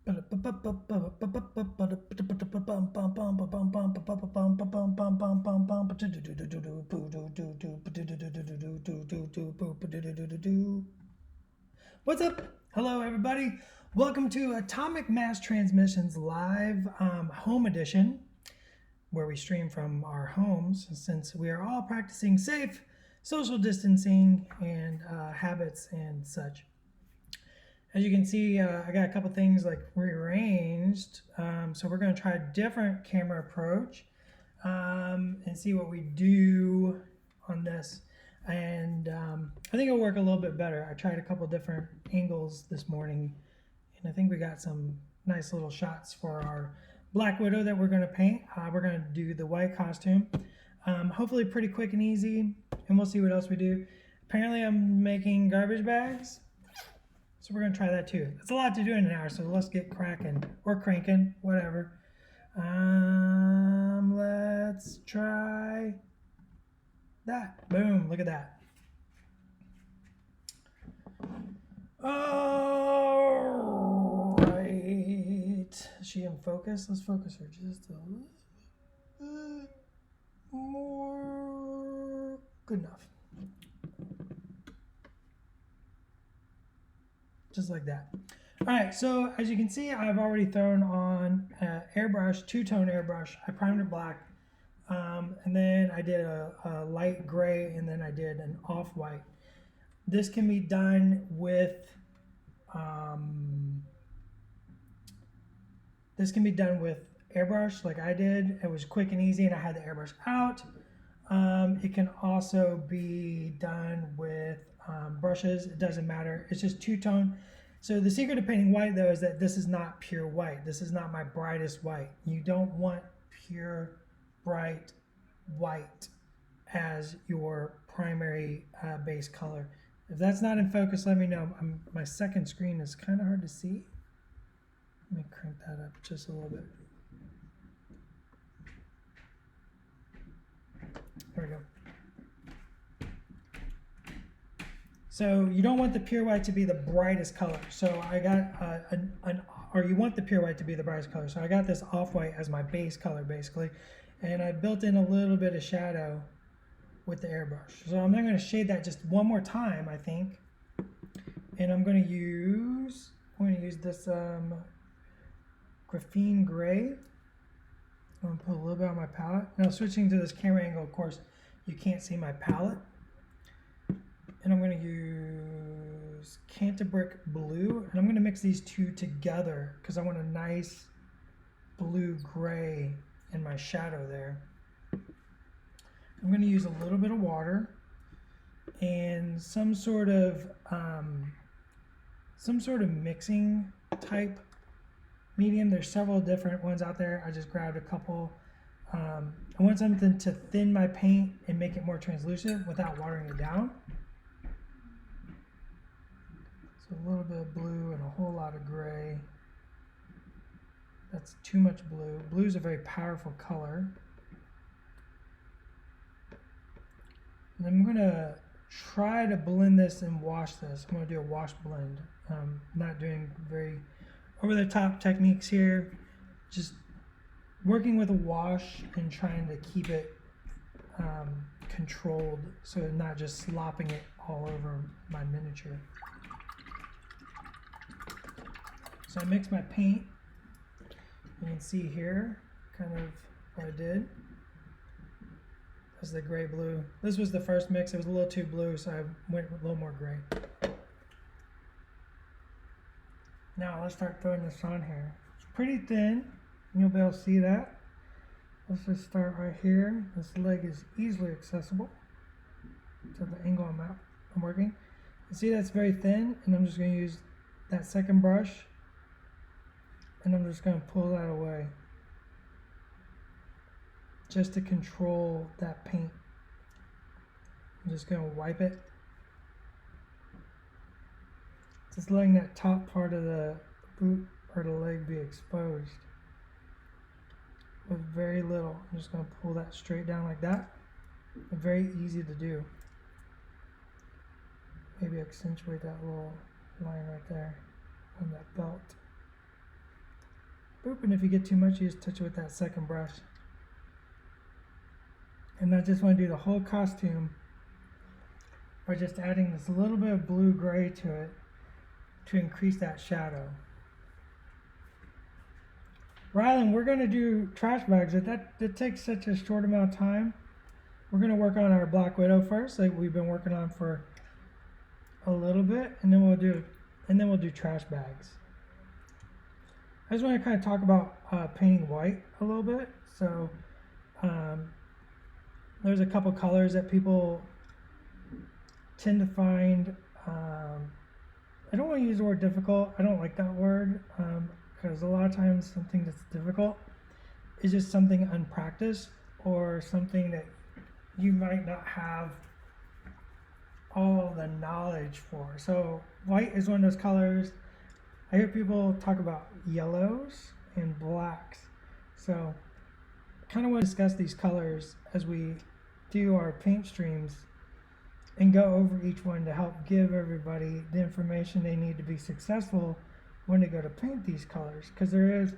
What's up? Hello, everybody. Welcome to Atomic Mass Transmissions Live Home Edition, where we stream from our homes since we are all practicing safe social distancing and habits and such. As you can see, I got a couple things like rearranged. So we're going to try a different camera approach and see what we do on this. And I think it'll work a little bit better. I tried a couple different angles this morning, and I think we got some nice little shots for our Black Widow that we're going to paint. We're going to do the white costume. Hopefully pretty quick and easy, and we'll see what else we do. Apparently I'm making garbage bags, so we're going to try that too. It's a lot to do in an hour, so let's get cracking or cranking, whatever. Let's try that. Boom, look at that. All right. Is she in focus? Let's focus her just a little bit more. Good enough. Just like that. All right, so as you can see, I've already thrown on airbrush, two-tone airbrush. I primed it black, and then I did a light gray, and then I did an off-white. This can be done with airbrush like I did. It was quick and easy, and I had the airbrush out. It can also be done with brushes. It doesn't matter. It's just two-tone. So the secret of painting white, though, is that this is not pure white. This is not my brightest white. You don't want pure, bright white as your primary base color. If that's not in focus, let me know. My second screen is kind of hard to see. Let me crank that up just a little bit. There we go. So you don't want the pure white to be the brightest color. So I got or you want the pure white to be the brightest color. So I got this off-white as my base color basically, and I built in a little bit of shadow with the airbrush. So I'm then going to shade that just one more time, I think, and I'm going to use this graphene gray. I'm going to put a little bit on my palette. Now switching to this camera angle, of course, you can't see my palette. And I'm going to use Cantabrick blue, and I'm going to mix these two together because I want a nice blue-gray in my shadow there. I'm going to use a little bit of water and some sort of mixing type medium. There's several different ones out there. I just grabbed a couple. I want something to thin my paint and make it more translucent without watering it down. So a little bit of blue and a whole lot of gray. That's too much blue. Blue is a very powerful color. And I'm going to try to blend this and wash this. I'm going to do a wash blend. Not doing very over-the-top techniques here. Just working with a wash and trying to keep it controlled, so not just slopping it all over my miniature. So I mixed my paint. You can see here kind of what I did. This is the gray blue. This was the first mix. It was a little too blue, so I went with a little more gray. Now let's start throwing this on here. It's pretty thin. You'll be able to see that. Let's just start right here. This leg is easily accessible to the angle I'm working. You see that's very thin, and I'm just going to use that second brush, and I'm just going to pull that away just to control that paint. I'm just going to wipe it. Just letting that top part of the boot or the leg be exposed with very little. I'm just going to pull that straight down like that. Very easy to do. Maybe accentuate that little line right there on that belt. Boop, and if you get too much, you just touch it with that second brush. And I just want to do the whole costume by just adding this little bit of blue-gray to it to increase that shadow. Rylan, we're going to do trash bags. That takes such a short amount of time. We're going to work on our Black Widow first, like we've been working on for a little bit, and then we'll do trash bags. I just want to kind of talk about painting white a little bit. So there's a couple colors that people tend to find. I don't want to use the word difficult. I don't like that word because a lot of times something that's difficult is just something unpracticed or something that you might not have all the knowledge for. So white is one of those colors. I hear people talk about yellows and blacks. So I kind of want to discuss these colors as we do our paint streams and go over each one to help give everybody the information they need to be successful when they go to paint these colors. Because there is,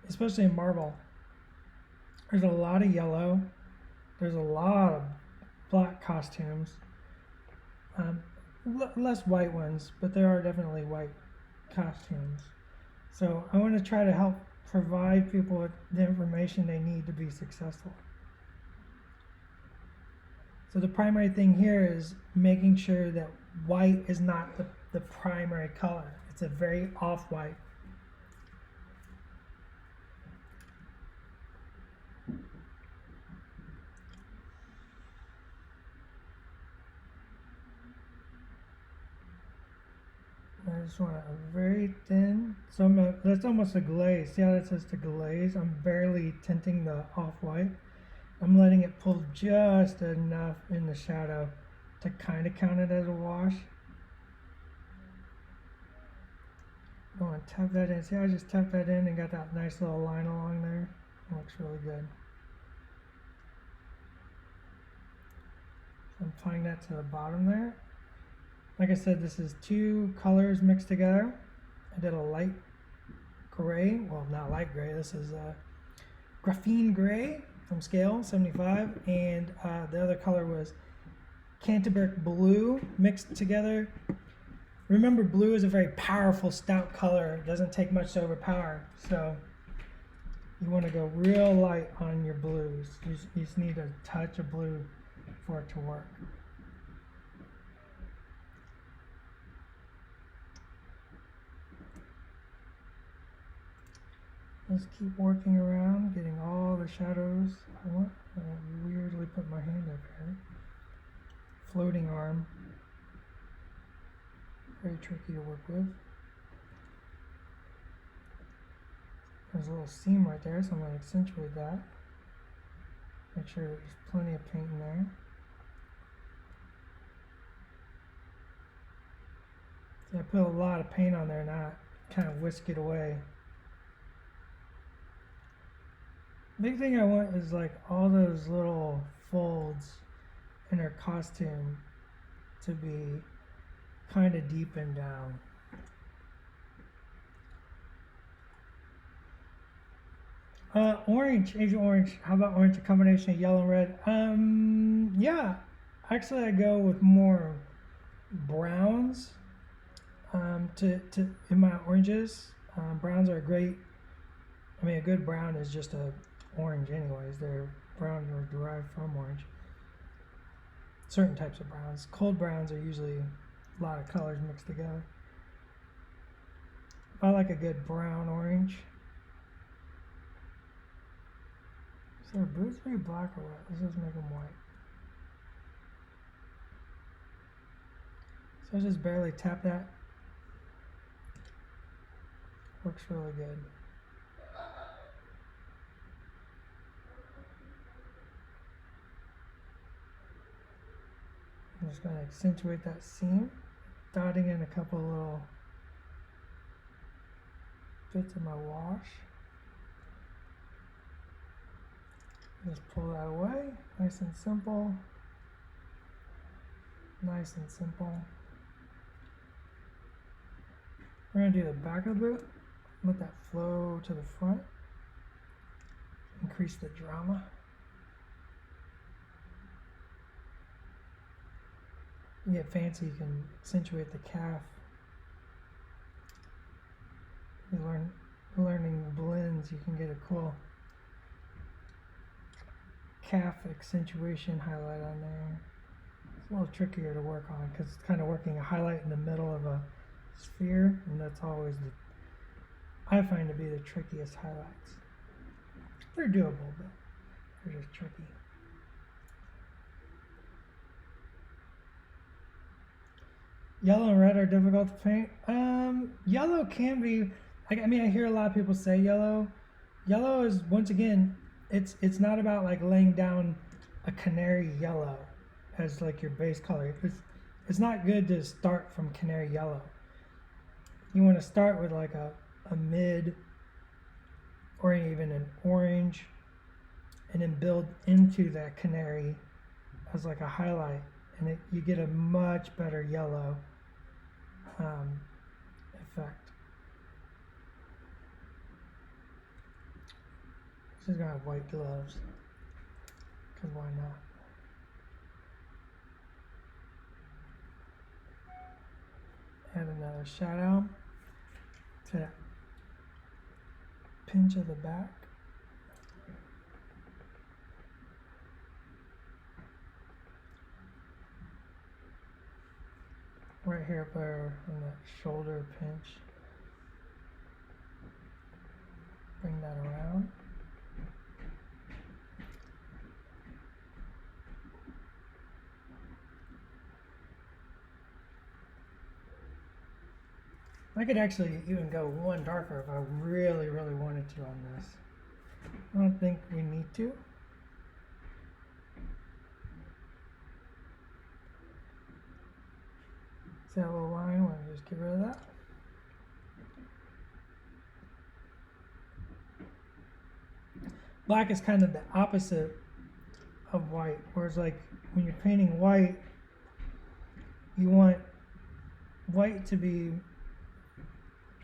especially in marble, there's a lot of yellow, there's a lot of black costumes, less white ones, but there are definitely white costumes. So I want to try to help provide people with the information they need to be successful. So the primary thing here is making sure that white is not the primary color. It's a very off-white. I just want a very thin, so that's almost a glaze. See how that says to glaze? I'm barely tinting the off-white. I'm letting it pull just enough in the shadow to kind of count it as a wash. I want to tap that in. See how I just tapped that in and got that nice little line along there? It looks really good. So I'm applying that to the bottom there. Like I said, this is two colors mixed together. I did a light gray, well, not light gray, this is graphene gray from scale 75, and the other color was Canterbury blue mixed together. Remember, blue is a very powerful, stout color. It doesn't take much to overpower, so you want to go real light on your blues. You just need a touch of blue for it to work. Just keep working around, getting all the shadows I want. I weirdly put my hand up here. Floating arm. Very tricky to work with. There's a little seam right there, so I'm going to accentuate that. Make sure there's plenty of paint in there. See, I put a lot of paint on there, now I kind of whisk it away. Big thing I want is like all those little folds in her costume to be kind of deepened down. Orange, Agent Orange. How about orange? A combination of yellow and red. Yeah. Actually, I go with more browns in my oranges. Browns are great. I mean, a good brown is just a orange anyways. They're brown or derived from orange. Certain types of browns. Cold browns are usually a lot of colors mixed together. I like a good brown orange. So are boots maybe black or what? Let's just make them white. So I just barely tap that. Works really good. I'm just going to accentuate that seam, dotting in a couple little bits of my wash. Just pull that away, nice and simple. Nice and simple. We're going to do the back of the boot. let that flow to the front, increase the drama. You get fancy, you can accentuate the calf. Learning blends, you can get a cool calf accentuation highlight on there. It's a little trickier to work on because it's kind of working a highlight in the middle of a sphere, and that's always I find to be the trickiest highlights. They're doable, but they're just tricky. Yellow and red are difficult to paint. Yellow can be. I mean, I hear a lot of people say yellow. Yellow is, once again, it's not about like laying down a canary yellow as like your base color. It's not good to start from canary yellow. You want to start with like a mid or even an orange, and then build into that canary as like a highlight, and you get a much better yellow effect. She's gonna have white gloves, because why not? Add another shadow to that pinch of the back. Right here on that shoulder pinch. Bring that around. I could actually even go one darker if I really, really wanted to on this. I don't think we need to. See that little line? We'll just get rid of that. Black is kind of the opposite of white, whereas like when you're painting white, you want white to be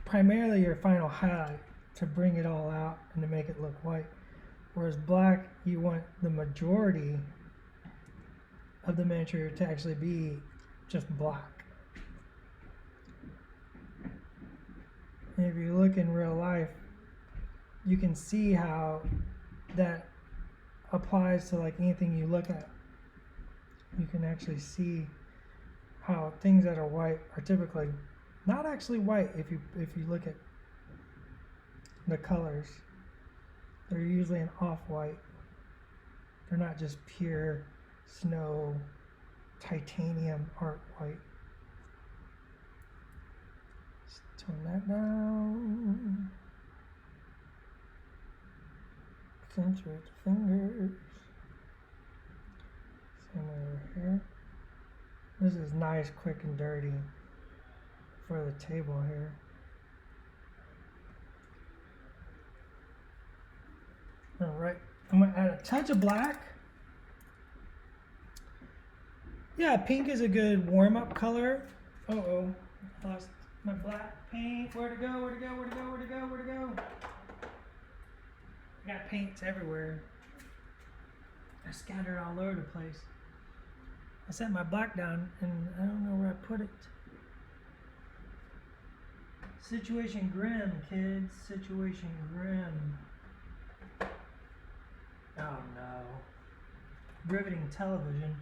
primarily your final highlight, to bring it all out and to make it look white, whereas black, you want the majority of the miniature to actually be just black. And if you look in real life, you can see how that applies to like anything you look at. You can actually see how things that are white are typically not actually white. If you look at the colors, they're usually an off-white. They're not just pure snow titanium art white. Just tone that down. Accentuate the fingers. Same over here. This is nice, quick, and dirty for the table here. All right, I'm gonna add a touch of black. Yeah, pink is a good warm-up color. Uh-oh, lost my black paint. Where'd it go? Where'd it go? Where'd it go? Where'd it go? Where'd it go? I got paints everywhere. They're scattered all over the place. I set my black down and I don't know where I put it. Situation grim, kids. Situation grim. Oh no. Riveting television.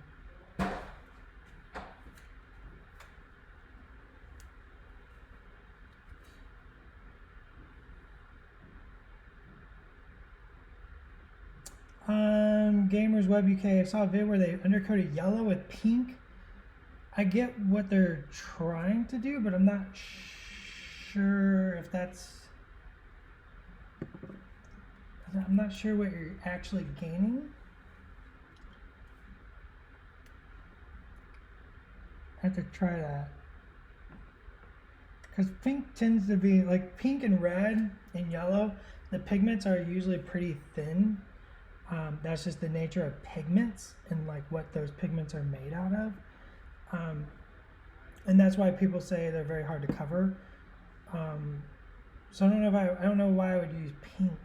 Gamers Web UK, I saw a video where they undercoated yellow with pink. I get what they're trying to do, but I'm not sure if that's... I'm not sure what you're actually gaining. I have to try that. Because pink tends to be, like pink and red and yellow, the pigments are usually pretty thin. That's just the nature of pigments and like what those pigments are made out of. And that's why people say they're very hard to cover. So I don't know if I don't know why I would use pink.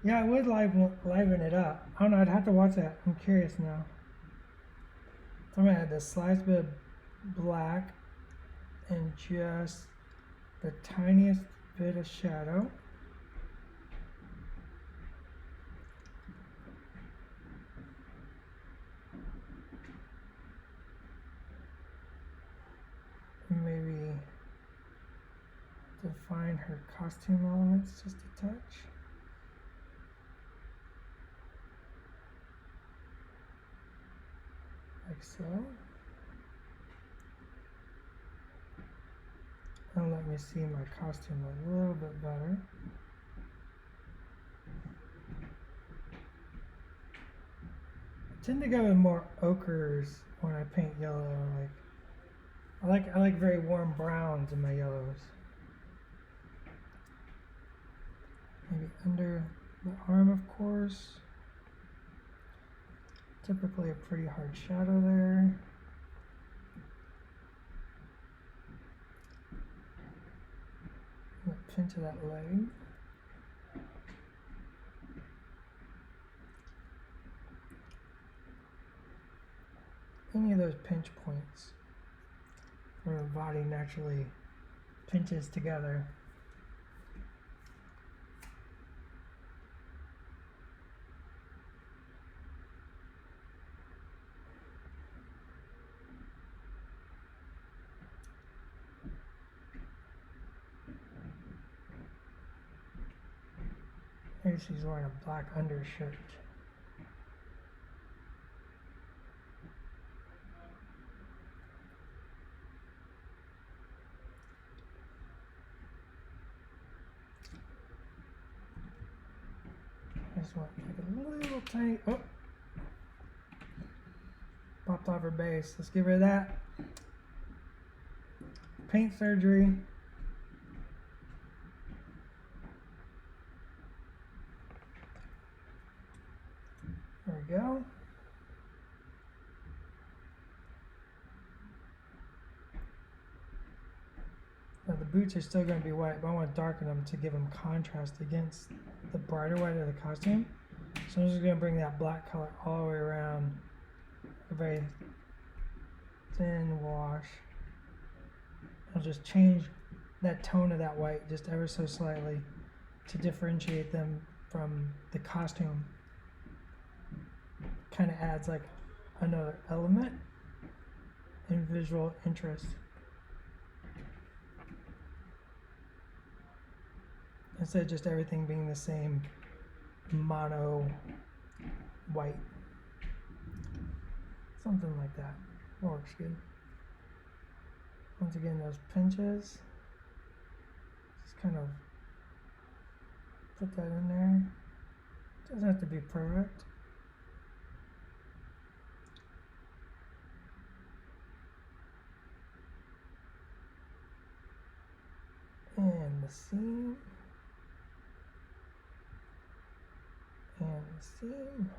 Yeah, I would liven it up. I don't know, I'd have to watch that. I'm curious now. So I'm gonna add the sliced bit of black and just the tiniest bit of shadow. Maybe define her costume elements just a touch. Like so. And let me see my costume a little bit better. I tend to go with more ochres when I paint yellow. I like very warm browns in my yellows. Maybe under the arm, of course. Typically a pretty hard shadow there. A pinch of that leg. Any of those pinch points where the body naturally pinches together. Maybe she's wearing a black undershirt. I just want like a little tiny, oh, popped off her base. Let's get rid of that. Paint surgery. There we go. Now the boots are still going to be white, but I want to darken them to give them contrast against the brighter white of the costume. So I'm just going to bring that black color all the way around. A very thin wash. I'll just change that tone of that white just ever so slightly to differentiate them from the costume. Kind of adds like another element in visual interest. Instead of just everything being the same mono white. Something like that works good. Once again, those pinches, just kind of put that in there. Doesn't have to be perfect. And the seam. And the seam.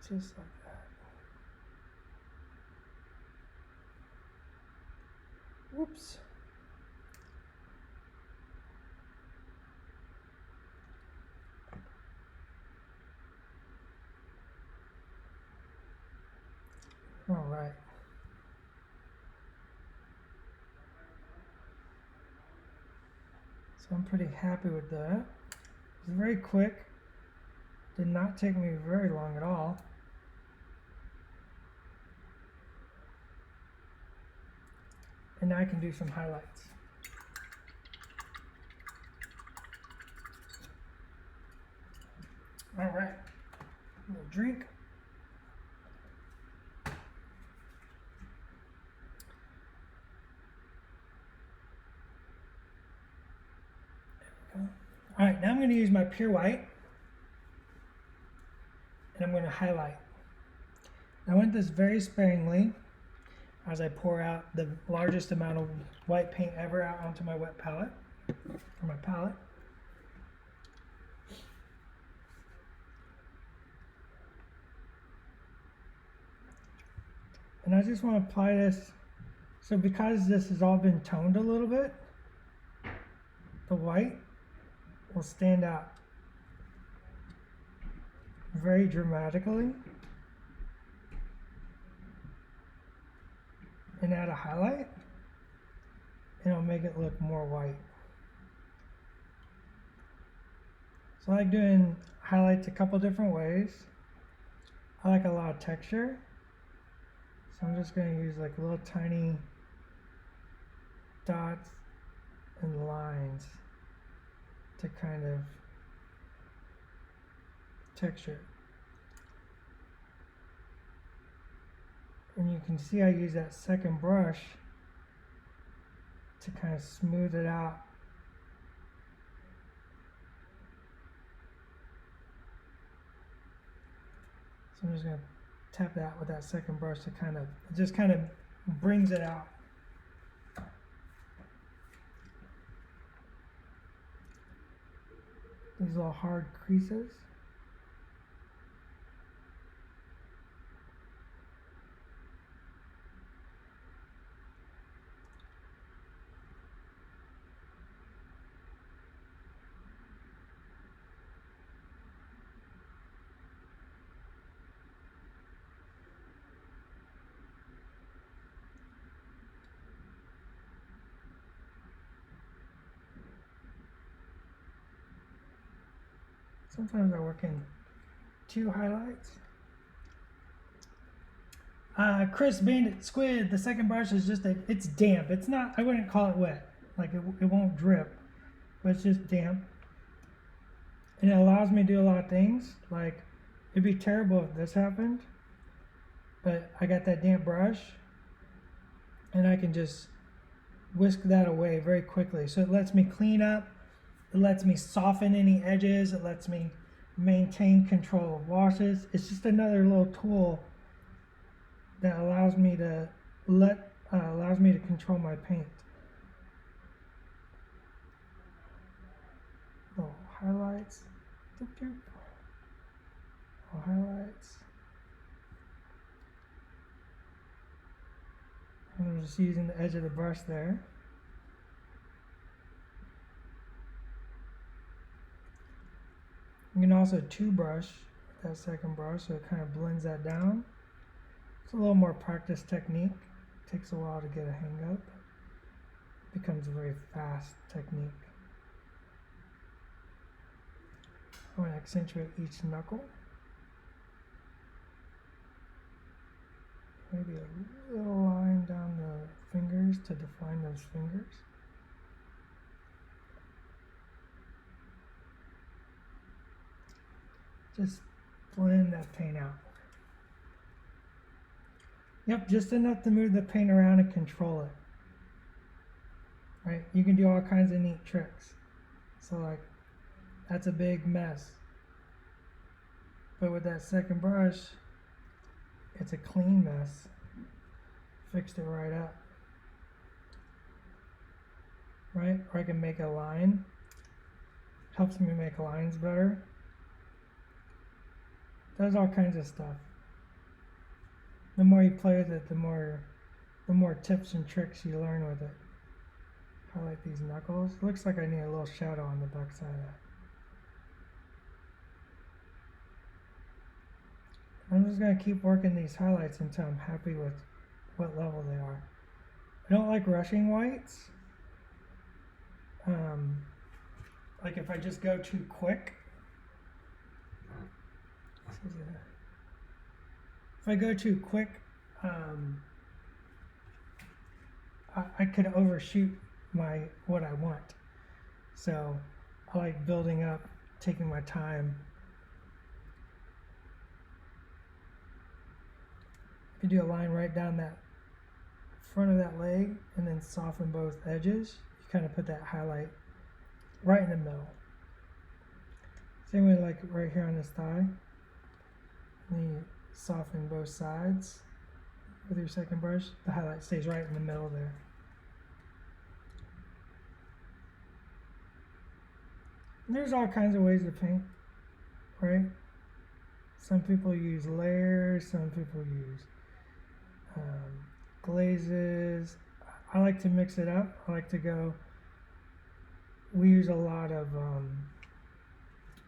Just like that. Whoops. All right. So I'm pretty happy with that. It was very quick. Did not take me very long at all. And now I can do some highlights. All right, a little drink. All right, now I'm going to use my pure white and I'm going to highlight. I want this very sparingly as I pour out the largest amount of white paint ever out onto my wet palette, or my palette. And I just want to apply this. So because this has all been toned a little bit, the white will stand out very dramatically and add a highlight, and it'll make it look more white. So I like doing highlights a couple different ways. I like a lot of texture, so I'm just going to use like little tiny dots and lines to kind of texture. And you can see I use that second brush to kind of smooth it out. So I'm just going to tap that with that second brush to kind of, it just kind of brings it out. These little hard creases. Sometimes I work in 2 highlights. Chris Bandit Squid, the second brush is just it's damp. It's not, I wouldn't call it wet. Like it won't drip, but it's just damp. And it allows me to do a lot of things. Like, it'd be terrible if this happened, but I got that damp brush and I can just whisk that away very quickly. So it lets me clean up. It lets me soften any edges. It lets me maintain control of washes. It's just another little tool that allows me to control my paint. Little highlights. Little highlights. And I'm just using the edge of the brush there. You can also 2-brush that second brush so it kind of blends that down. It's a little more practice technique. It takes a while to get a hang of. It becomes a very fast technique. I want to accentuate each knuckle. Maybe a little line down the fingers to define those fingers. Just blend that paint out. Yep, just enough to move the paint around and control it. Right? You can do all kinds of neat tricks. So like, that's a big mess. But with that second brush, it's a clean mess. Fixed it right up. Right? Or I can make a line. Helps me make lines better. Does all kinds of stuff. The more you play with it, the more tips and tricks you learn with it. Highlight these knuckles. Looks like I need a little shadow on the back side of that. I'm just going to keep working these highlights until I'm happy with what level they are. I don't like rushing whites. Like if I just go too quick. If I go too quick, I could overshoot what I want. So I like building up, taking my time. You do a line right down that front of that leg and then soften both edges. You kind of put that highlight right in the middle. Same way like right here on this thigh. And then you soften both sides with your second brush. The highlight stays right in the middle there. And there's all kinds of ways to paint, right? Some people use layers, some people use Glazes. I like to mix it up. We use a lot of,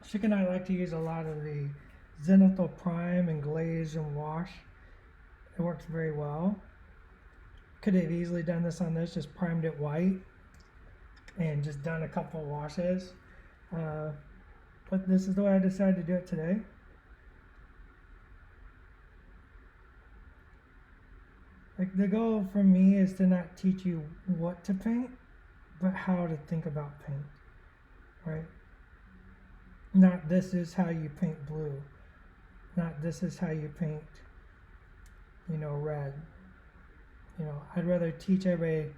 Chick and I like to use a lot of the Zenithal Prime and Glaze and Wash. It works very well. Could have easily done this on this, just primed it white and just done a couple washes. But this is the way I decided to do it today. Like, the goal for me is to not teach you what to paint, but how to think about paint, right? Not this is how you paint blue. Not this is how you paint, red. I'd rather teach everybody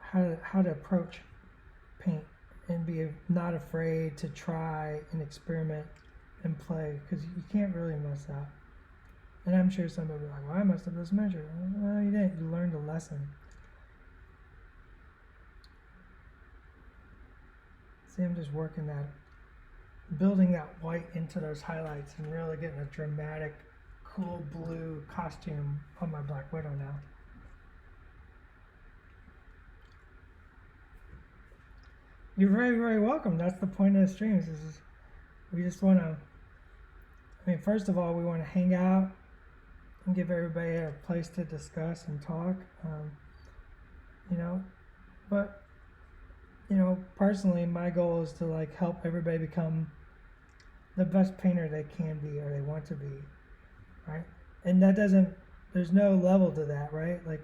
how to approach paint and be not afraid to try and experiment and play, because you can't really mess up. And I'm sure somebody will be like, well, I messed up this measure. Well, you didn't. You learned a lesson. See, I'm just working that, building that white into those highlights and really getting a dramatic, cool blue costume on my Black Widow now. You're very, very welcome. That's the point of the streams. We just want to, first of all, we want to hang out and give everybody a place to discuss and talk, but, personally, my goal is to help everybody become the best painter they can be or they want to be, right? And there's no level to that, right? Like,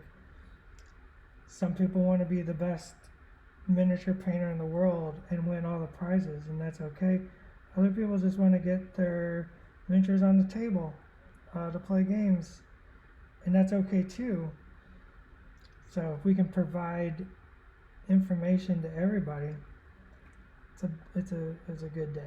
some people want to be the best miniature painter in the world and win all the prizes, and that's okay. Other people just want to get their miniatures on the table to play games, and that's okay too. So if we can provide information to everybody, it's a good day.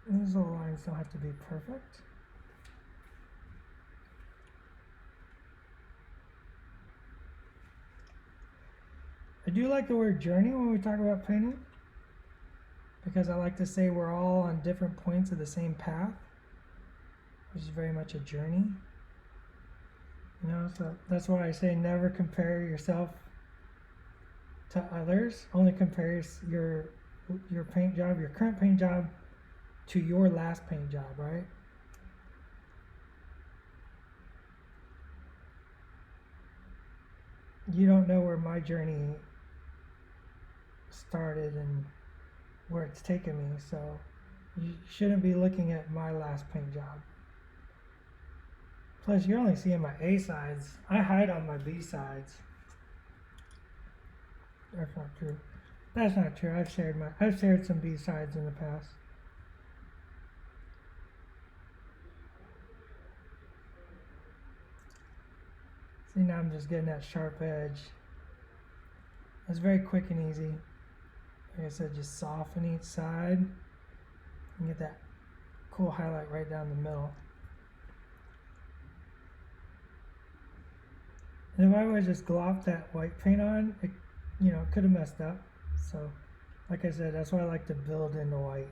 These little lines don't have to be perfect. I do like the word journey when we talk about painting, because I like to say we're all on different points of the same path, which is very much a journey. So that's why I say never compare yourself to others. Only compare your paint job, your current paint job, to your last paint job, right? You don't know where my journey started and where it's taken me, so you shouldn't be looking at my last paint job. Plus, you're only seeing my A sides. I hide on my B sides. That's not true. That's not true. I've shared some B sides in the past. See, now I'm just getting that sharp edge. It's very quick and easy. Like I said, just soften each side and get that cool highlight right down the middle. And if I would just glop that white paint on, it could have messed up. So, like I said, that's why I like to build into white.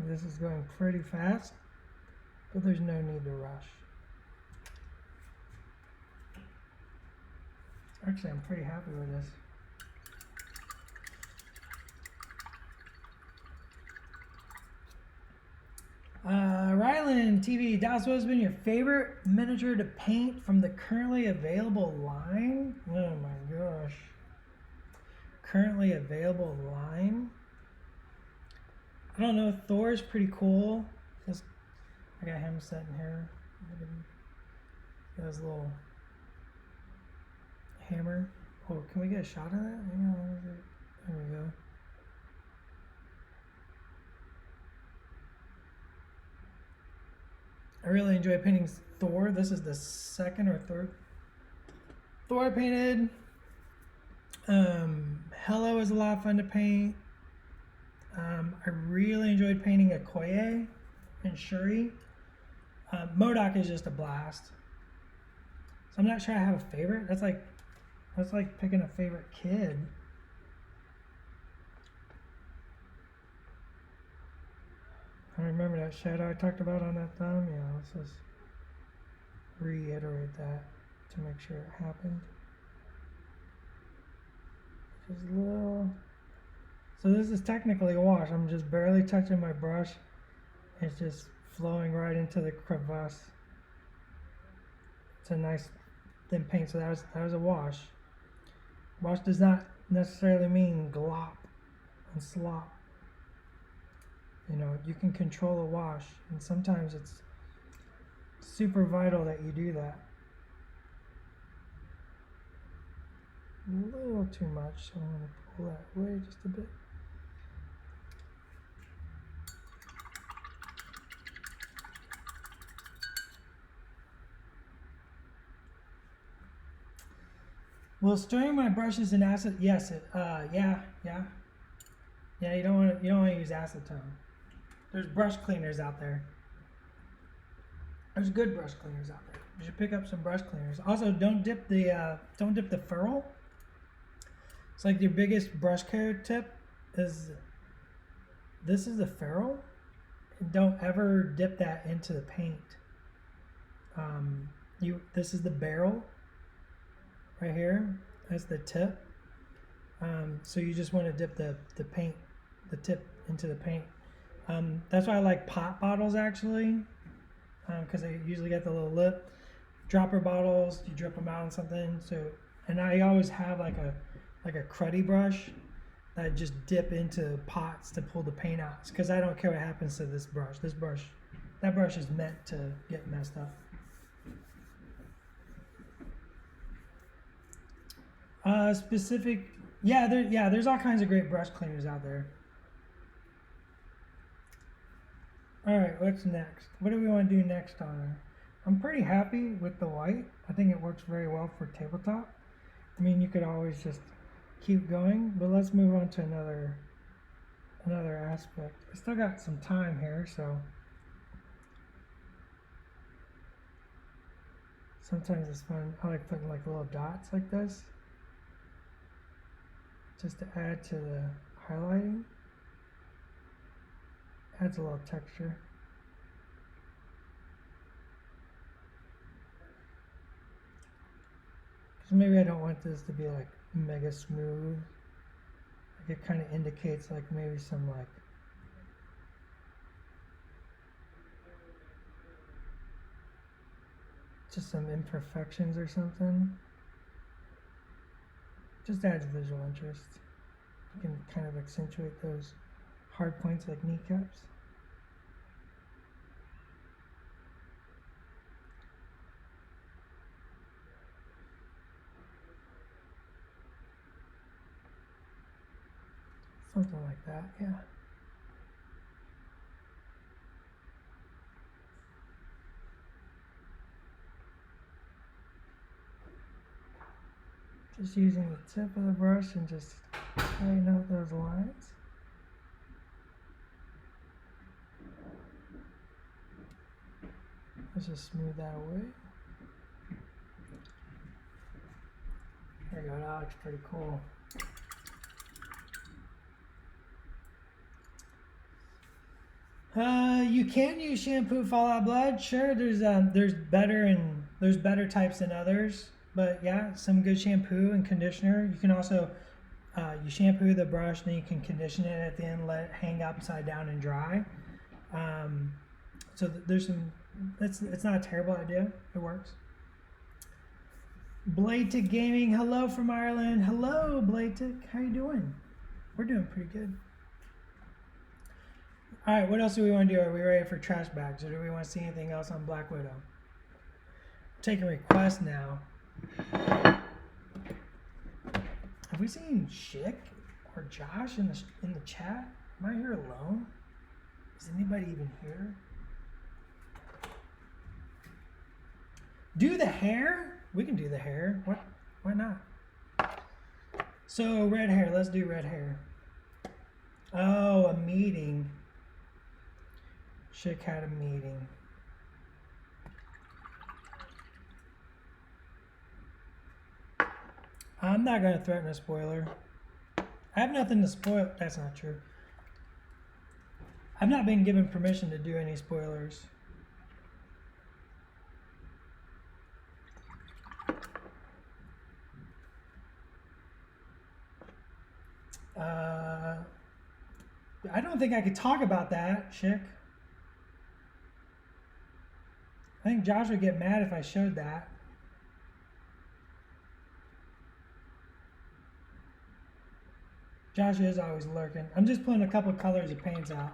This is going pretty fast, but there's no need to rush. Actually, I'm pretty happy with this. Rylan TV, Dallas, what has been your favorite miniature to paint from the currently available line? Oh my gosh. Currently available line? I don't know, Thor's pretty cool. I got him sitting here. Got his little hammer. Oh, can we get a shot of that? Yeah, there we go. I really enjoy painting Thor. This is the second or third Thor I painted. Hello is a lot of fun to paint. I really enjoyed painting Okoye and Shuri. MODOK is just a blast. So I'm not sure I have a favorite. That's like picking a favorite kid. I remember that shadow I talked about on that thumb. Yeah, let's just reiterate that to make sure it happened. Just a little. So this is technically a wash. I'm just barely touching my brush. It's just flowing right into the crevice. It's a nice thin paint. So that was a wash. Wash does not necessarily mean glop and slop. You know, you can control a wash, and sometimes it's super vital that you do that. A little too much, so I'm going to pull that away just a bit. Will stirring my brushes in acid? Yes. Yeah. You don't want to use acetone. There's brush cleaners out there. There's good brush cleaners out there. You should pick up some brush cleaners. Also, don't dip the ferrule. It's like your biggest brush care tip is this is the ferrule. And don't ever dip that into the paint. This is the barrel right here. That's the tip. So you just want to dip the tip into the paint. That's why I like pop bottles actually, because they usually get the little lip. Dropper bottles, you drip them out on something. So, and I always have like a cruddy brush that I just dip into pots to pull the paint out. Because I don't care what happens to this brush. That brush is meant to get messed up. There's all kinds of great brush cleaners out there. All right, what's next? What do we want to do next on her? I'm pretty happy with the white. I think it works very well for tabletop. I mean, you could always just keep going, but let's move on to another aspect. I still got some time here, so sometimes it's fun. I like putting like little dots like this, just to add to the highlighting. Adds a little texture. Because maybe I don't want this to be like mega smooth. Like it kind of indicates like maybe some like just some imperfections or something. Just adds visual interest. You can kind of accentuate those hard points like kneecaps. Something like that, yeah. Just using the tip of the brush and just tighten out those lines. Let's just smooth that away. There you go, that looks pretty cool. You can use shampoo Fallout Blood. Sure, there's better types than others, but yeah, some good shampoo and conditioner. You can also you shampoo the brush, then you can condition it at the end, let it hang upside down and dry. So there's some. It's not a terrible idea. It works. Blade Gaming, hello from Ireland. Hello, Blade. How you doing? We're doing pretty good. All right, what else do we want to do? Are we ready for trash bags, or do we want to see anything else on Black Widow? I'm taking requests now. Have we seen Schick or Josh in the chat? Am I here alone? Is anybody even here? Do the hair? We can do the hair. What? Why not? So red hair. Let's do red hair. Oh, a meeting. Chick had a meeting. I'm not going to threaten a spoiler. I have nothing to spoil. That's not true. I've not been given permission to do any spoilers. I don't think I could talk about that, Chick. I think Josh would get mad if I showed that. Josh is always lurking. I'm just putting a couple colors of paints out.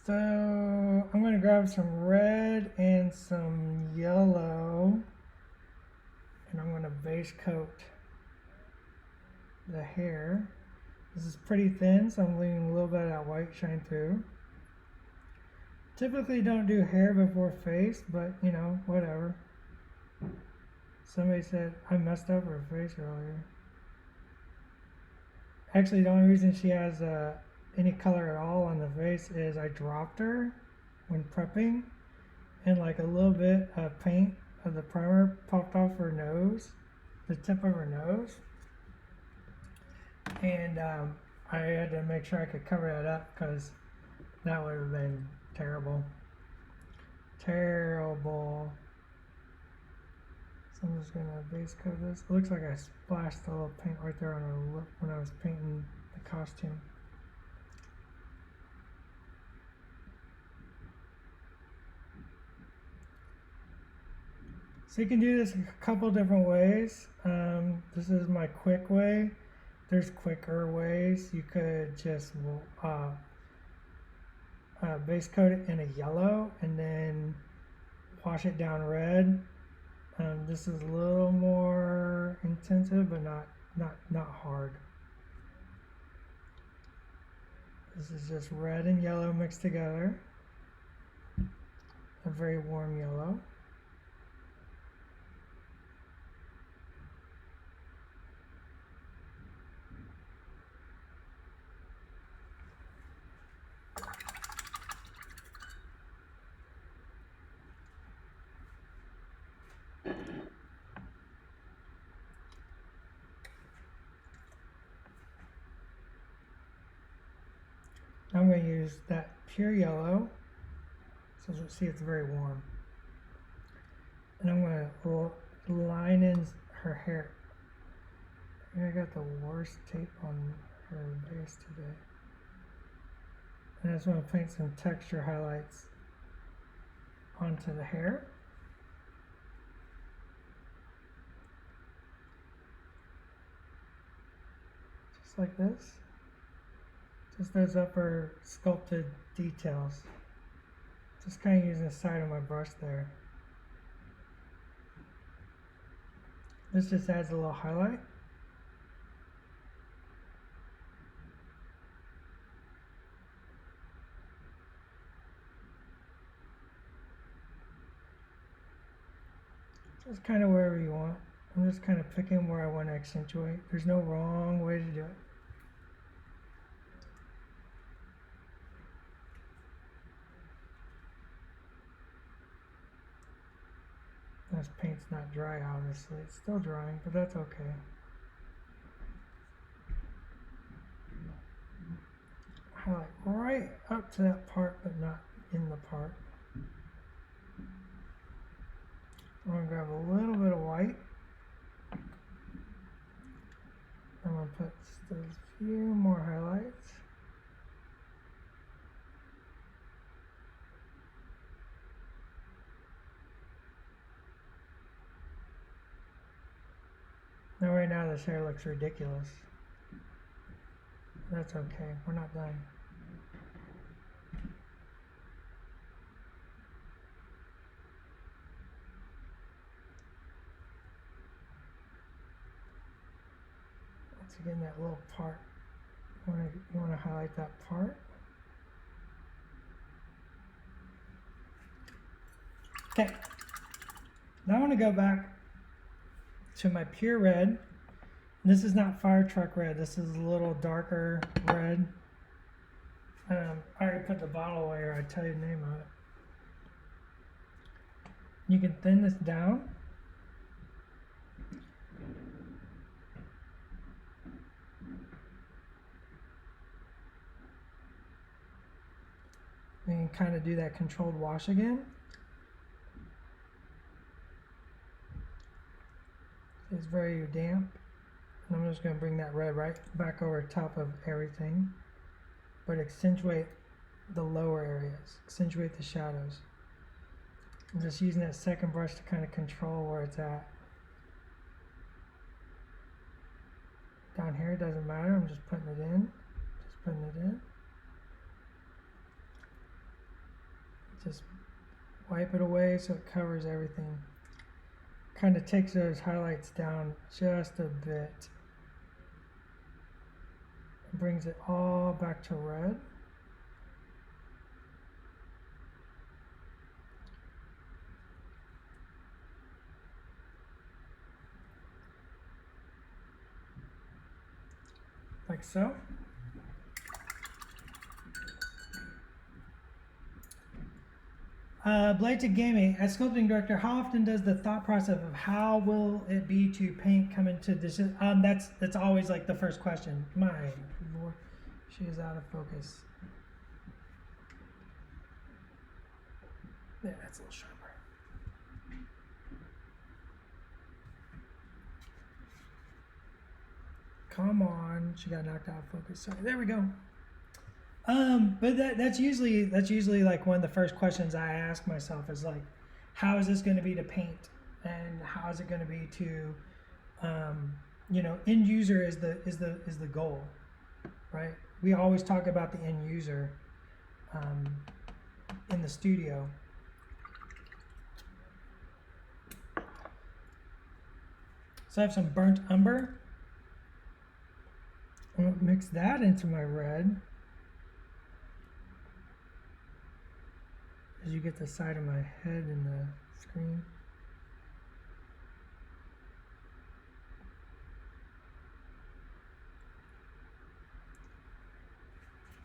So I'm going to grab some red and some yellow, and I'm going to base coat the hair. This is pretty thin, so I'm leaving a little bit of that white shine through. Typically don't do hair before face, but you know, whatever. Somebody said I messed up her face earlier. Actually, the only reason she has any color at all on the face is I dropped her when prepping, and like a little bit of paint of the primer popped off her nose, the tip of her nose, and I had to make sure I could cover that up because that would have been terrible. Terrible. So I'm just gonna base coat this. It looks like I splashed a little paint right there on her lip when I was painting the costume. So you can do this a couple different ways. This is my quick way. There's quicker ways. You could just base coat it in a yellow and then wash it down red. This is a little more intensive, but not hard. This is just red and yellow mixed together. A very warm yellow. I'm going to use that pure yellow, so see it's very warm. And I'm going to line in her hair. I got the worst tape on her base today. And I just want to paint some texture highlights onto the hair. Just like this. Just those upper sculpted details. Just kind of using the side of my brush there. This just adds a little highlight. Just kind of wherever you want. I'm just kind of picking where I want to accentuate. There's no wrong way to do it. This paint's not dry, obviously. It's still drying, but that's okay. Highlight right up to that part, but not in the part. I'm going to grab a little bit of white. I'm going to put just a few more highlights. Now right now this hair looks ridiculous. That's okay, we're not done. Once again, that little part, you want to highlight that part. Okay, now I want to go back to my pure red. This is not fire truck red. This is a little darker red. I already put the bottle away, or I'd tell you the name of it. You can thin this down. And kind of do that controlled wash again. It's very damp. And I'm just going to bring that red right back over top of everything, but accentuate the lower areas, accentuate the shadows. I'm just using that second brush to kind of control where it's at. Down here it doesn't matter, I'm just putting it in, Just wipe it away so it covers everything. Kind of takes those highlights down just a bit. Brings it all back to red. Like so. Blade to Gaming, as sculpting director, how often does the thought process of how will it be to paint come into this? That's always like the first question. My Lord, she is out of focus. Yeah, that's a little sharper. Come on, she got knocked out of focus. Sorry, there we go. But that's usually like one of the first questions I ask myself is like, how is this going to be to paint, and how is it going to be to, end user is the goal, right? We always talk about the end user in the studio. So I have some burnt umber. I'm gonna mix that into my red. As you get the side of my head in the screen.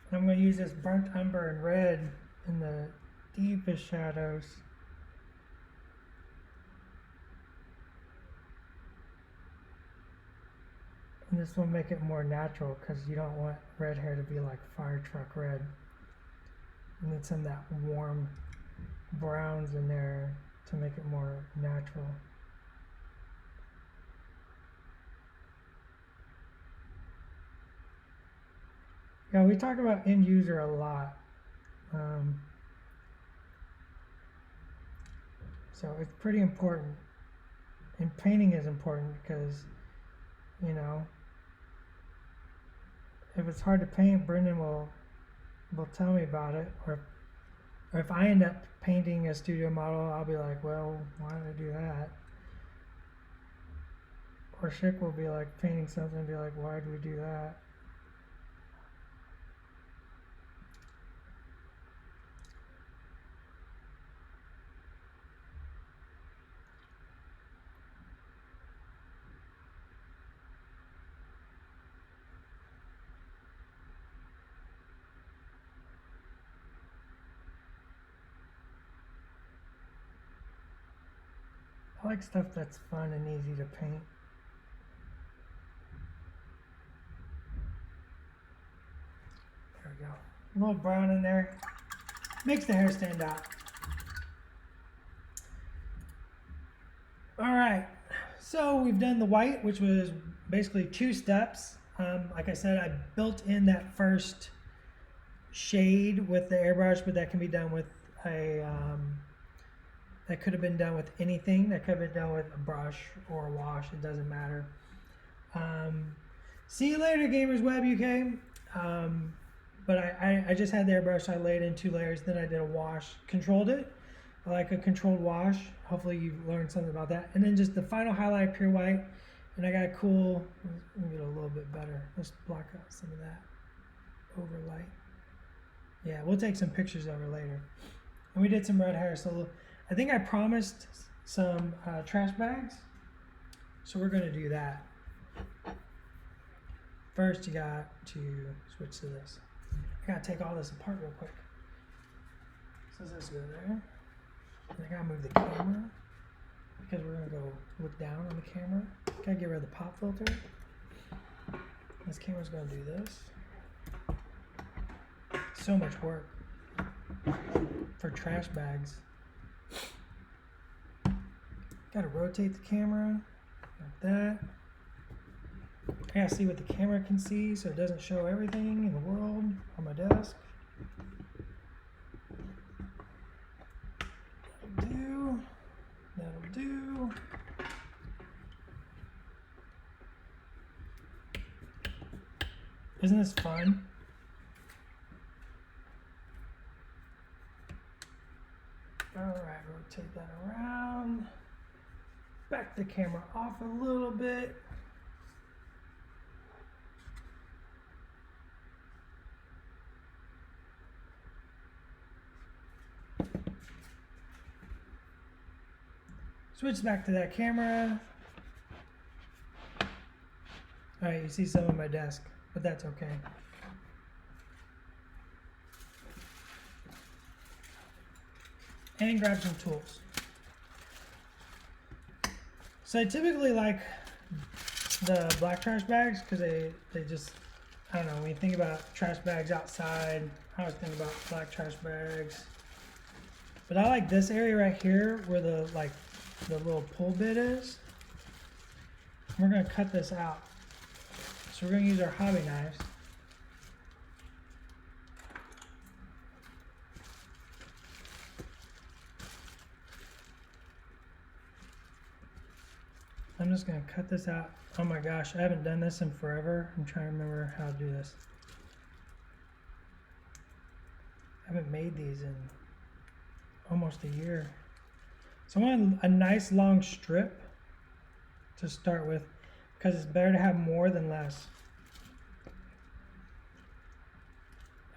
And I'm going to use this burnt umber and red in the deepest shadows. And this will make it more natural because you don't want red hair to be like fire truck red. You need some of that warm browns in there to make it more natural. Yeah, we talk about end user a lot. So it's pretty important. And painting is important because, if it's hard to paint, Brendan will tell me about it, or if I end up painting a studio model, I'll be like, well, why did I do that? Or Schick will be like painting something and be like, why did we do that? I like stuff that's fun and easy to paint. There we go. A little brown in there. Makes the hair stand out. All right. So we've done the white, which was basically 2 steps. Like I said, I built in that first shade with the airbrush, but that can be done with a... that could have been done with anything. That could have been done with a brush or a wash. It doesn't matter. See you later, Gamers Web UK. But I just had the airbrush. I laid in 2 layers. Then I did a wash. Controlled it. I like a controlled wash. Hopefully you've learned something about that. And then just the final highlight, pure white. And I got a cool, let me get a little bit better. Let's block out some of that overlight. Yeah, we'll take some pictures of her later. And we did some red hair, so I think I promised some trash bags, so we're going to do that. First, you got to switch to this. I got to take all this apart real quick. So this go there. And I got to move the camera because we're going to go look down on the camera. Got to get rid of the pop filter. This camera's going to do this. So much work for trash bags. Got to rotate the camera like that. I gotta see what the camera can see so it doesn't show everything in the world on my desk. That'll do. That'll do. Isn't this fun? Alright, rotate that around. Back the camera off a little bit. Switch back to that camera. Alright, you see some on my desk, but that's okay. And grab some tools. So I typically like the black trash bags because they just, I don't know, when you think about trash bags outside, I always think about black trash bags. But I like this area right here where the little pull bit is. We're going to cut this out. So we're going to use our hobby knives. I'm just going to cut this out. Oh my gosh, I haven't done this in forever. I'm trying to remember how to do this. I haven't made these in almost a year. So I want a nice long strip to start with because it's better to have more than less.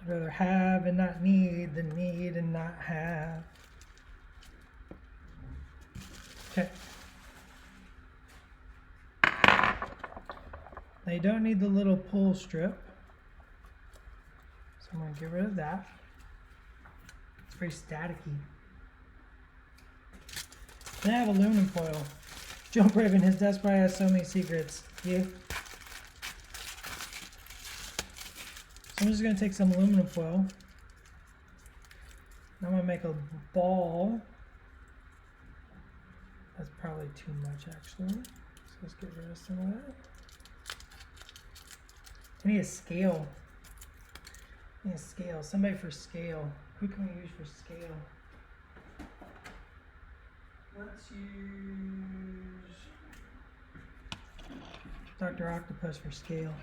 I'd rather have and not need than need and not have. Okay. Now you don't need the little pull strip. So I'm going to get rid of that. It's very staticky. Then I have aluminum foil. Joe Braven, his desk probably has so many secrets. You? So I'm just going to take some aluminum foil. I'm going to make a ball. That's probably too much actually. So let's get rid of some of that. I need a scale. I need a scale. Somebody for scale. Who can we use for scale? Let's use Dr. Octopus for scale.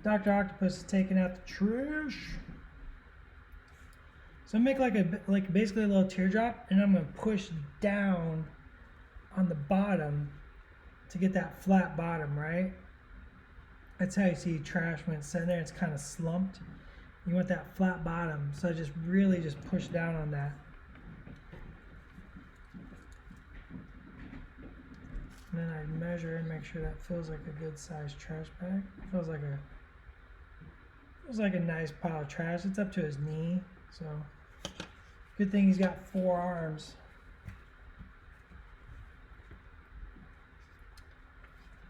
Dr. Octopus is taking out the trash. So I make like basically a little teardrop, and I'm gonna push down on the bottom to get that flat bottom, right? That's how you see trash when it's sitting there, it's kind of slumped. You want that flat bottom, so I just really just push down on that. And then I measure and make sure that feels like a good sized trash bag. Feels like a nice pile of trash. It's up to his knee, so good thing he's got 4 arms.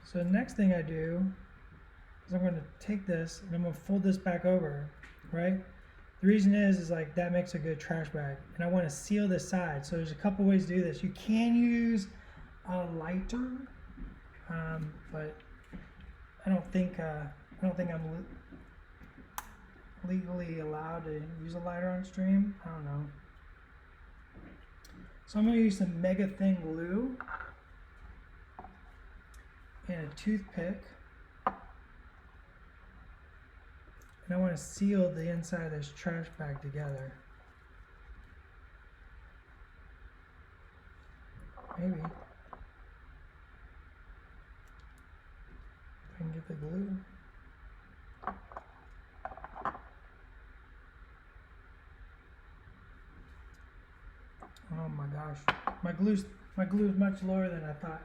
So the next thing I do is I'm going to take this and I'm going to fold this back over, right? The reason is like that makes a good trash bag, and I want to seal this side. So there's a couple ways to do this. You can use a lighter, but I don't think I'm legally allowed to use a lighter on stream. I don't know. So I'm going to use some mega thin glue and a toothpick, and I want to seal the inside of this trash bag together. Maybe if I can get the glue. gosh, my glue is much lower than I thought.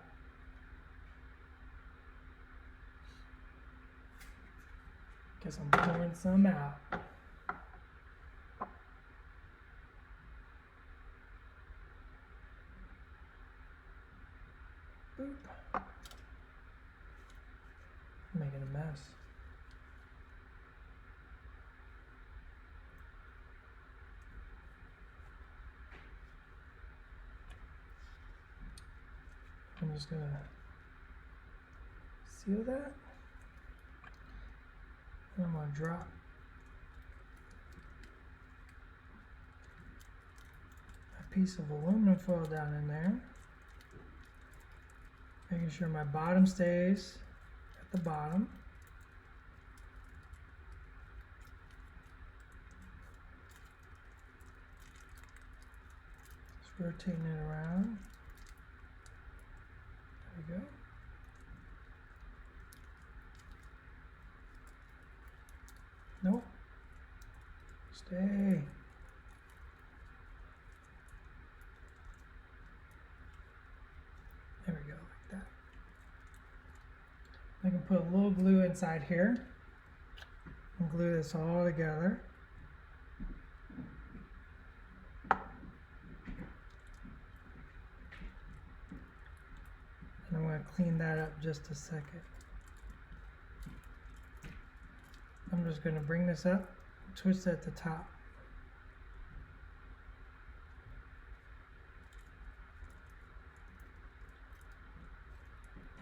Guess I'm pouring some out. Boop. Making a mess. I'm just gonna seal that. And I'm gonna drop a piece of aluminum foil down in there, making sure my bottom stays at the bottom. Just rotating it around. There we go. Nope. Stay. There we go, like that. I can put a little glue inside here and glue this all together. And I'm going to clean that up just a second. I'm just going to bring this up, twist it at the top.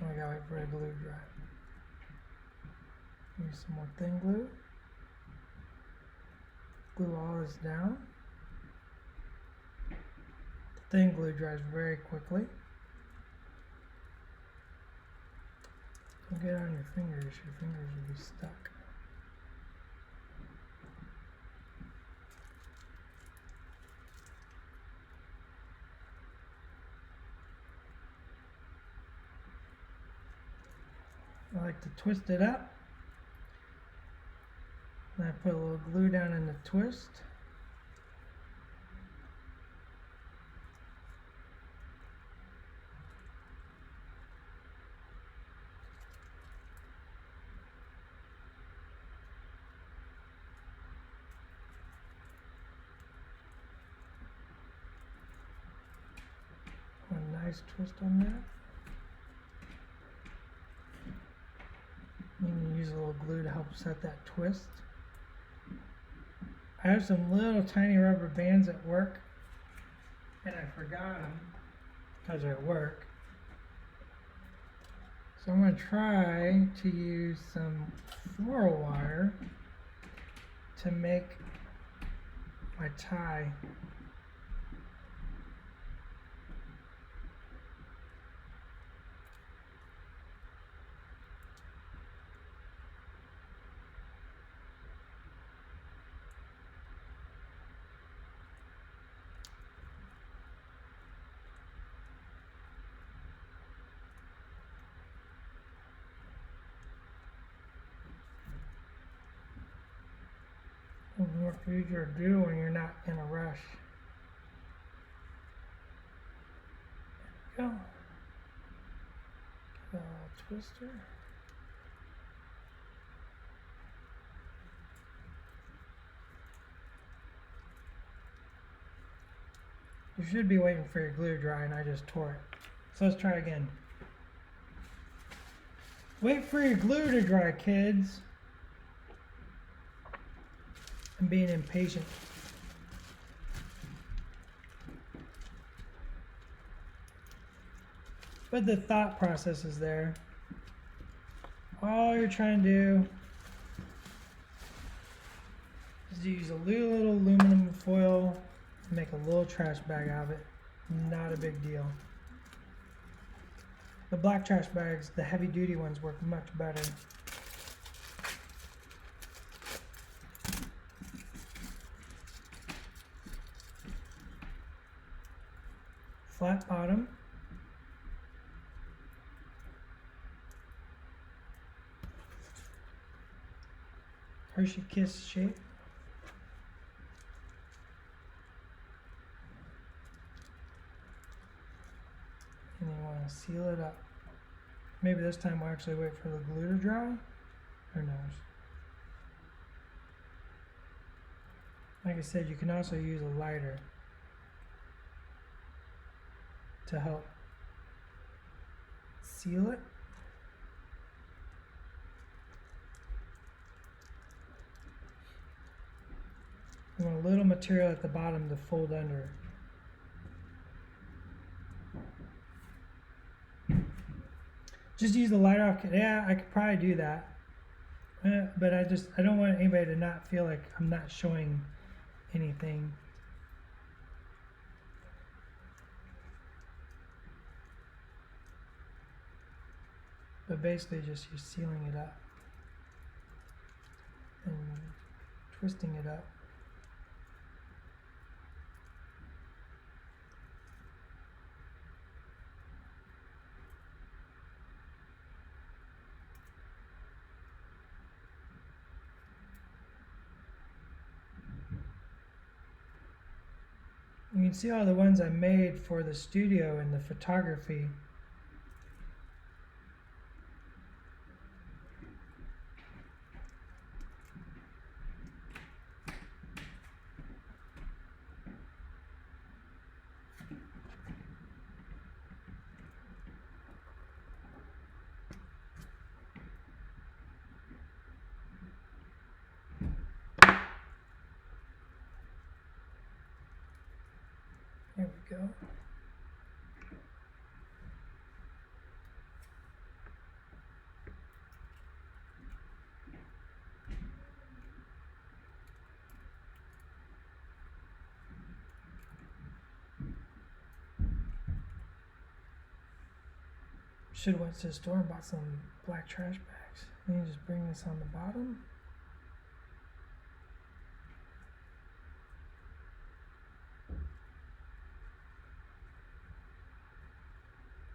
And I gotta wait for the glue to dry. Use some more thin glue. Glue all this down. The thin glue dries very quickly. Don't get it on your fingers will be stuck. I like to twist it up. And I put a little glue down in the twist. A nice twist on that. You can use a little glue to help set that twist. I have some little tiny rubber bands at work, and I forgot them because they're at work. So I'm going to try to use some floral wire to make my tie. It's much easier to do when you're not in a rush. There we go. Get a twister. You should be waiting for your glue to dry, and I just tore it. So let's try again. Wait for your glue to dry, kids. I'm being impatient. But the thought process is there. All you're trying to do is use a little aluminum foil and make a little trash bag out of it. Not a big deal. The black trash bags, the heavy duty ones, work much better. Flat bottom. Hershey Kiss shape. seal it up. Maybe this time we'll actually wait for the glue to dry. Who knows? Like I said, you can also use a lighter to help seal it. You want a little material at the bottom to fold under. Just use the lighter off. Yeah, I could probably do that. But I don't want anybody to not feel like I'm not showing anything. But basically just you're sealing it up and twisting it up. You can see all the ones I made for the studio and the photography. There we go. Should have went to the store and bought some black trash bags. Then you just bring this on the bottom.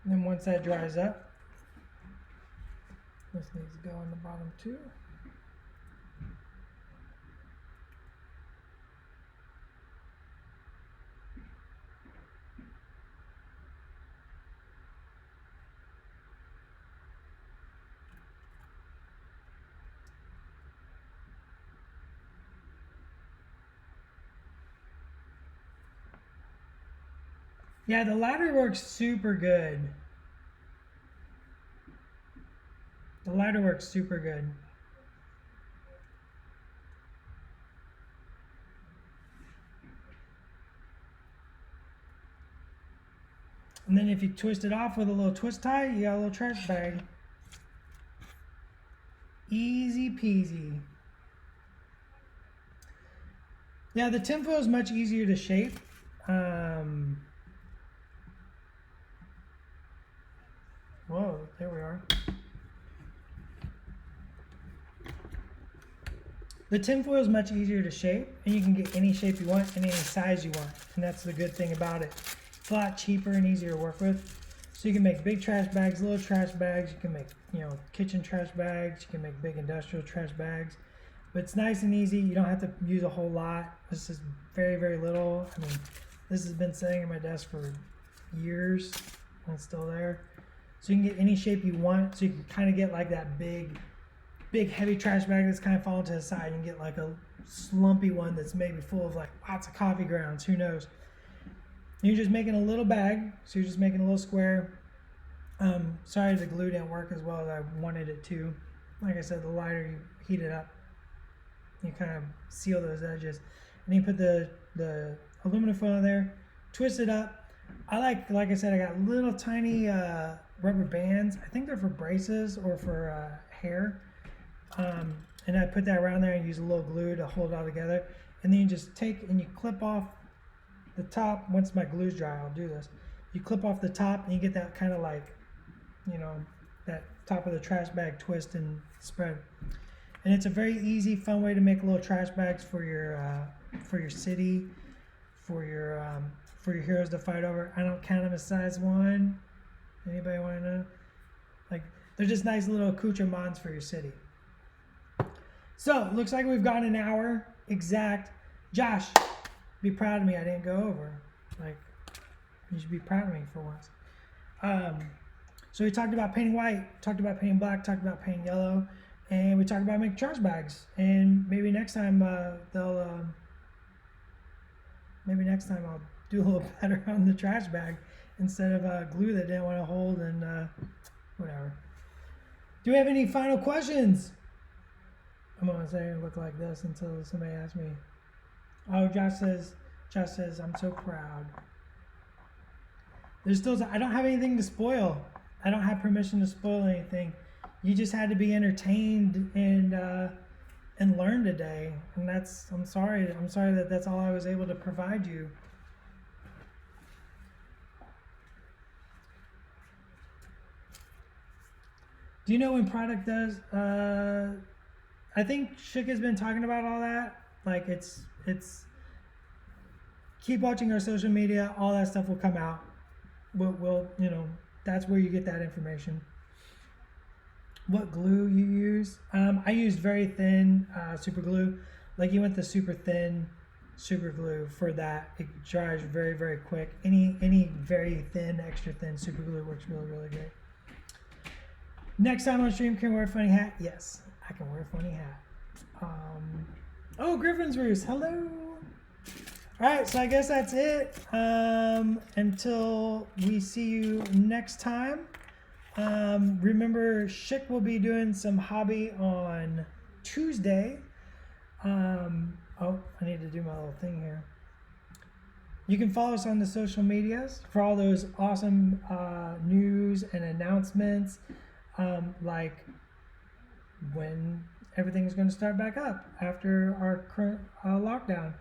And then once that dries up, this needs to go on the bottom too. Yeah, the lighter works super good. The lighter works super good. And then if you twist it off with a little twist tie, you got a little trash bag. Easy peasy. Yeah, the tinfoil is much easier to shape. Whoa, there we are. The tinfoil is much easier to shape, and you can get any shape you want and any size you want. And that's the good thing about it. It's a lot cheaper and easier to work with. So you can make big trash bags, little trash bags. You can make, kitchen trash bags. You can make big industrial trash bags. But it's nice and easy. You don't have to use a whole lot. This is very, very little. I mean, this has been sitting at my desk for years, and it's still there. So you can get any shape you want. So you can kind of get like that big heavy trash bag that's kind of falling to the side. You can get like a slumpy one that's maybe full of like lots of coffee grounds. Who knows? You're just making a little bag. So you're just making a little square. Sorry the glue didn't work as well as I wanted it to. Like I said, the lighter, you heat it up. You kind of seal those edges. And you put the aluminum foil in there, twist it up. I like I said, I got little tiny rubber bands. I think they're for braces or for hair. And I put that around there and use a little glue to hold it all together. And then you just take and you clip off the top. Once my glue's dry, I'll do this. You clip off the top and you get that kind of like, that top of the trash bag twist and spread. And it's a very easy, fun way to make little trash bags for your city, for your heroes to fight over. I don't count them as size 1. Anybody want to know? Like, they're just nice little accoutrements for your city. So, it looks like we've gone an hour exact. Josh, be proud of me. I didn't go over. Like, you should be proud of me for once. So we talked about painting white, talked about painting black, talked about painting yellow, and we talked about making trash bags. And maybe next time maybe next time I'll do a little better on the trash bag instead of glue that didn't want to hold and whatever. Do we have any final questions? I'm gonna say look like this until somebody asks me. Oh, Josh says, I'm so proud. There's still, I don't have anything to spoil. I don't have permission to spoil anything. You just had to be entertained and learn today. And that's, I'm sorry that that's all I was able to provide you. Do you know when product does, I think Shik has been talking about all that. Like it's, keep watching our social media, all that stuff will come out. We'll that's where you get that information. What glue you use? I used very thin super glue. Like you want the super thin super glue for that. It dries very, very quick. Any very thin, extra thin super glue works really, really great. Next time on stream, can I wear a funny hat? Yes, I can wear a funny hat. Oh, Griffin's Roost, hello. All right, so I guess that's it. Until we see you next time. Remember, Shik will be doing some hobby on Tuesday. Oh, I need to do my little thing here. You can follow us on the social medias for all those awesome news and announcements, like when everything is going to start back up after our current lockdown.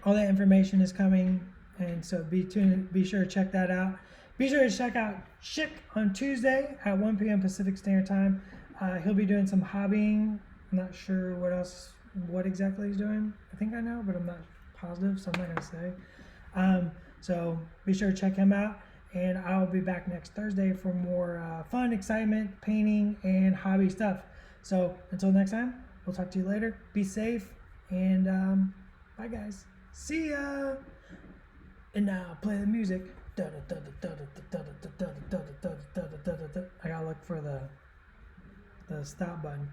All that information is coming, and so be sure to check that out. Be sure to check out Shik on Tuesday at 1 p.m. Pacific Standard Time. He'll be doing some hobbying. I'm not sure what exactly he's doing. I think I know, but I'm not positive, so I'm not gonna say. So be sure to check him out, and I'll be back next Thursday for more fun, excitement, painting, and hobby stuff. So until next time, we'll talk to you later. Be safe, and bye guys. See ya. And now play the music. I gotta look for the stop button.